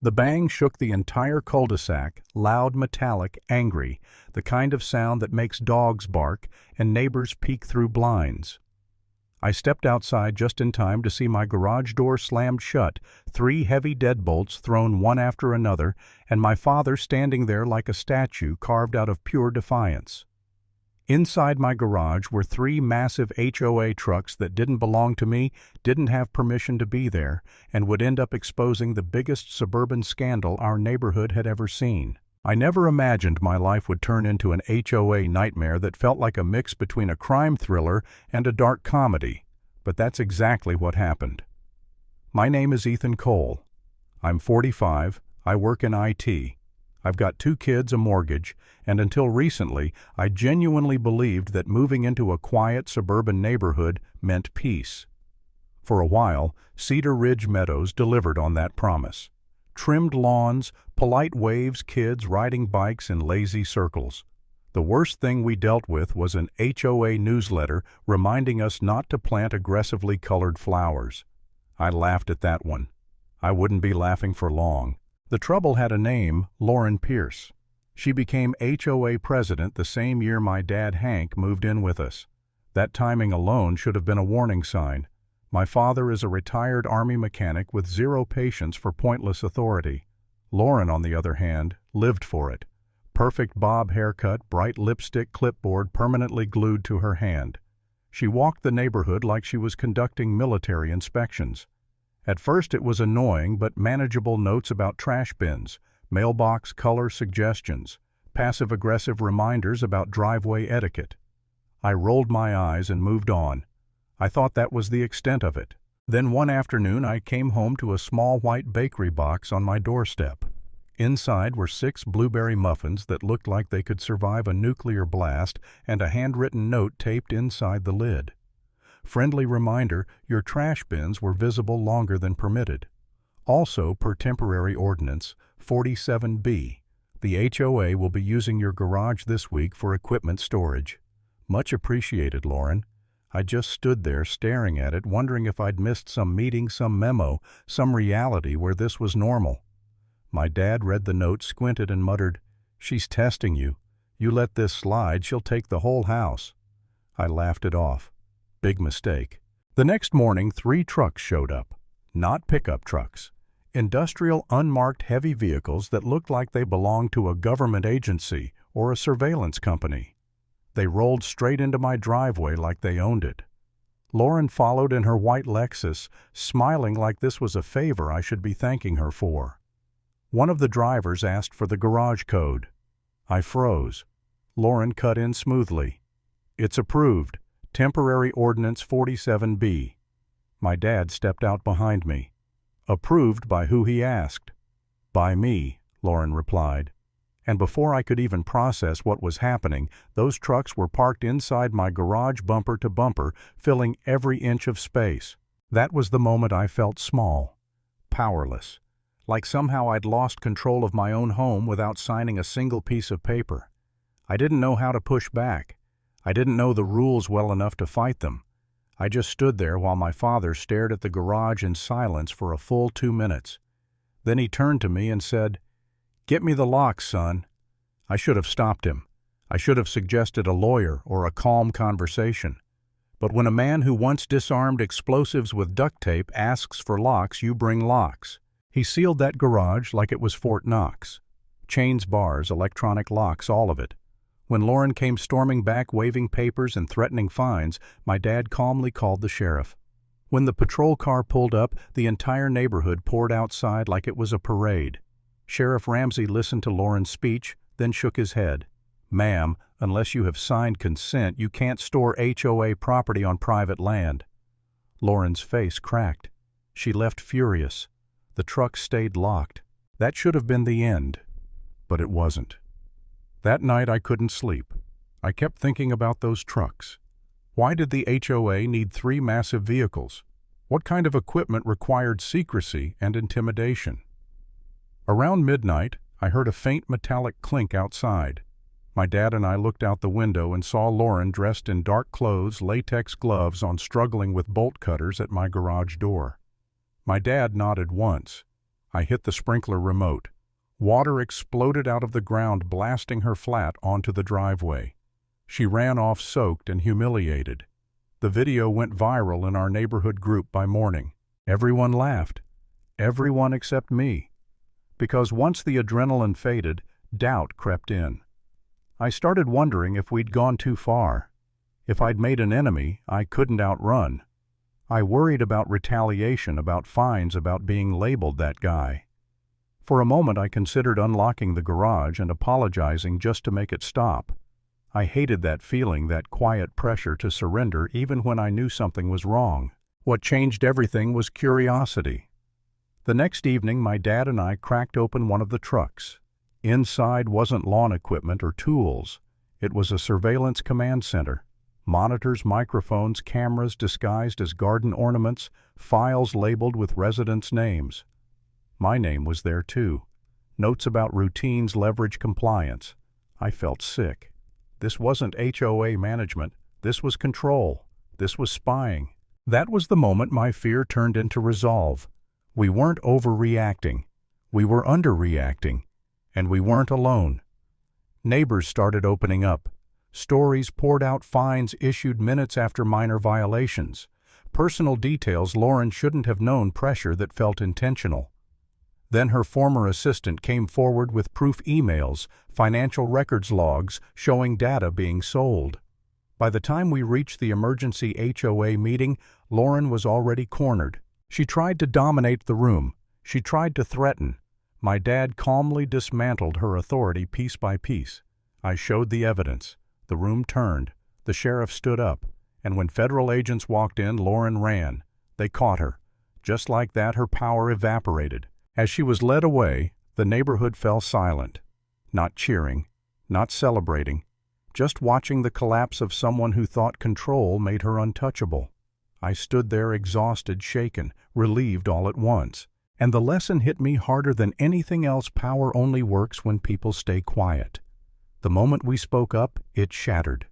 The bang shook the entire cul-de-sac, loud, metallic, angry, the kind of sound that makes dogs bark and neighbors peek through blinds. I stepped outside just in time to see my garage door slammed shut, 3 heavy deadbolts thrown one after another, and my father standing there like a statue carved out of pure defiance. Inside my garage were 3 massive HOA trucks that didn't belong to me, didn't have permission to be there, and would end up exposing the biggest suburban scandal our neighborhood had ever seen. I never imagined my life would turn into an HOA nightmare that felt like a mix between a crime thriller and a dark comedy, but that's exactly what happened. My name is Ethan Cole. I'm 45, I work in IT. I've got 2 kids, a mortgage, and until recently, I genuinely believed that moving into a quiet suburban neighborhood meant peace. For a while, Cedar Ridge Meadows delivered on that promise. Trimmed lawns, polite waves, kids riding bikes in lazy circles. The worst thing we dealt with was an HOA newsletter reminding us not to plant aggressively colored flowers. I laughed at that one. I wouldn't be laughing for long. The trouble had a name, Lauren Pierce. She became HOA president the same year my dad Hank moved in with us. That timing alone should have been a warning sign. My father is a retired Army mechanic with 0 patience for pointless authority. Lauren, on the other hand, lived for it. Perfect bob haircut, bright lipstick, clipboard permanently glued to her hand. She walked the neighborhood like she was conducting military inspections. At first it was annoying but manageable notes about trash bins, mailbox color suggestions, passive-aggressive reminders about driveway etiquette. I rolled my eyes and moved on. I thought that was the extent of it. Then one afternoon I came home to a small white bakery box on my doorstep. Inside were 6 blueberry muffins that looked like they could survive a nuclear blast and a handwritten note taped inside the lid. Friendly reminder, your trash bins were visible longer than permitted. Also, per temporary ordinance, 47B, the HOA will be using your garage this week for equipment storage. Much appreciated, Lauren. I just stood there staring at it, wondering if I'd missed some meeting, some memo, some reality where this was normal. My dad read the note, squinted, and muttered, "She's testing you. You let this slide, she'll take the whole house." I laughed it off. Big mistake. The next morning, 3 trucks showed up. Not pickup trucks. Industrial, unmarked heavy vehicles that looked like they belonged to a government agency or a surveillance company. They rolled straight into my driveway like they owned it. Lauren followed in her white Lexus, smiling like this was a favor I should be thanking her for. One of the drivers asked for the garage code. I froze. Lauren cut in smoothly. "It's approved. Temporary Ordinance 47B. My dad stepped out behind me. "Approved by who?" he asked. "By me," Lauren replied. And before I could even process what was happening, those trucks were parked inside my garage bumper to bumper, filling every inch of space. That was the moment I felt small, powerless, like somehow I'd lost control of my own home without signing a single piece of paper. I didn't know how to push back. I didn't know the rules well enough to fight them. I just stood there while my father stared at the garage in silence for a full 2 minutes. Then he turned to me and said, "Get me the locks, son." I should have stopped him. I should have suggested a lawyer or a calm conversation. But when a man who once disarmed explosives with duct tape asks for locks, you bring locks. He sealed that garage like it was Fort Knox. Chains, bars, electronic locks, all of it. When Lauren came storming back waving papers and threatening fines, my dad calmly called the sheriff. When the patrol car pulled up, the entire neighborhood poured outside like it was a parade. Sheriff Ramsey listened to Lauren's speech, then shook his head. "Ma'am, unless you have signed consent, you can't store HOA property on private land." Lauren's face cracked. She left furious. The truck stayed locked. That should have been the end, but it wasn't. That night I couldn't sleep. I kept thinking about those trucks. Why did the HOA need 3 massive vehicles? What kind of equipment required secrecy and intimidation? Around midnight, I heard a faint metallic clink outside. My dad and I looked out the window and saw Lauren dressed in dark clothes, latex gloves on, struggling with bolt cutters at my garage door. My dad nodded once. I hit the sprinkler remote. Water exploded out of the ground, blasting her flat onto the driveway. She ran off soaked and humiliated. The video went viral in our neighborhood group by morning. Everyone laughed. Everyone except me. Because once the adrenaline faded, doubt crept in. I started wondering if we'd gone too far. If I'd made an enemy I couldn't outrun. I worried about retaliation, about fines, about being labeled that guy. For a moment I considered unlocking the garage and apologizing just to make it stop. I hated that feeling, that quiet pressure to surrender even when I knew something was wrong. What changed everything was curiosity. The next evening my dad and I cracked open one of the trucks. Inside wasn't lawn equipment or tools. It was a surveillance command center. Monitors, microphones, cameras disguised as garden ornaments, files labeled with residents' names. My name was there too. Notes about routines, leverage, compliance. I felt sick. This wasn't HOA management. This was control. This was spying. That was the moment my fear turned into resolve. We weren't overreacting. We were underreacting. And we weren't alone. Neighbors started opening up. Stories poured out, fines issued minutes after minor violations. Personal details Lauren shouldn't have known, pressure that felt intentional. Then her former assistant came forward with proof emails, financial records logs showing data being sold. By the time we reached the emergency HOA meeting, Lauren was already cornered. She tried to dominate the room. She tried to threaten. My dad calmly dismantled her authority piece by piece. I showed the evidence. The room turned. The sheriff stood up. And when federal agents walked in, Lauren ran. They caught her. Just like that, her power evaporated. As she was led away, the neighborhood fell silent. Not cheering, not celebrating, just watching the collapse of someone who thought control made her untouchable. I stood there exhausted, shaken, relieved all at once. And the lesson hit me harder than anything else: power only works when people stay quiet. The moment we spoke up, it shattered.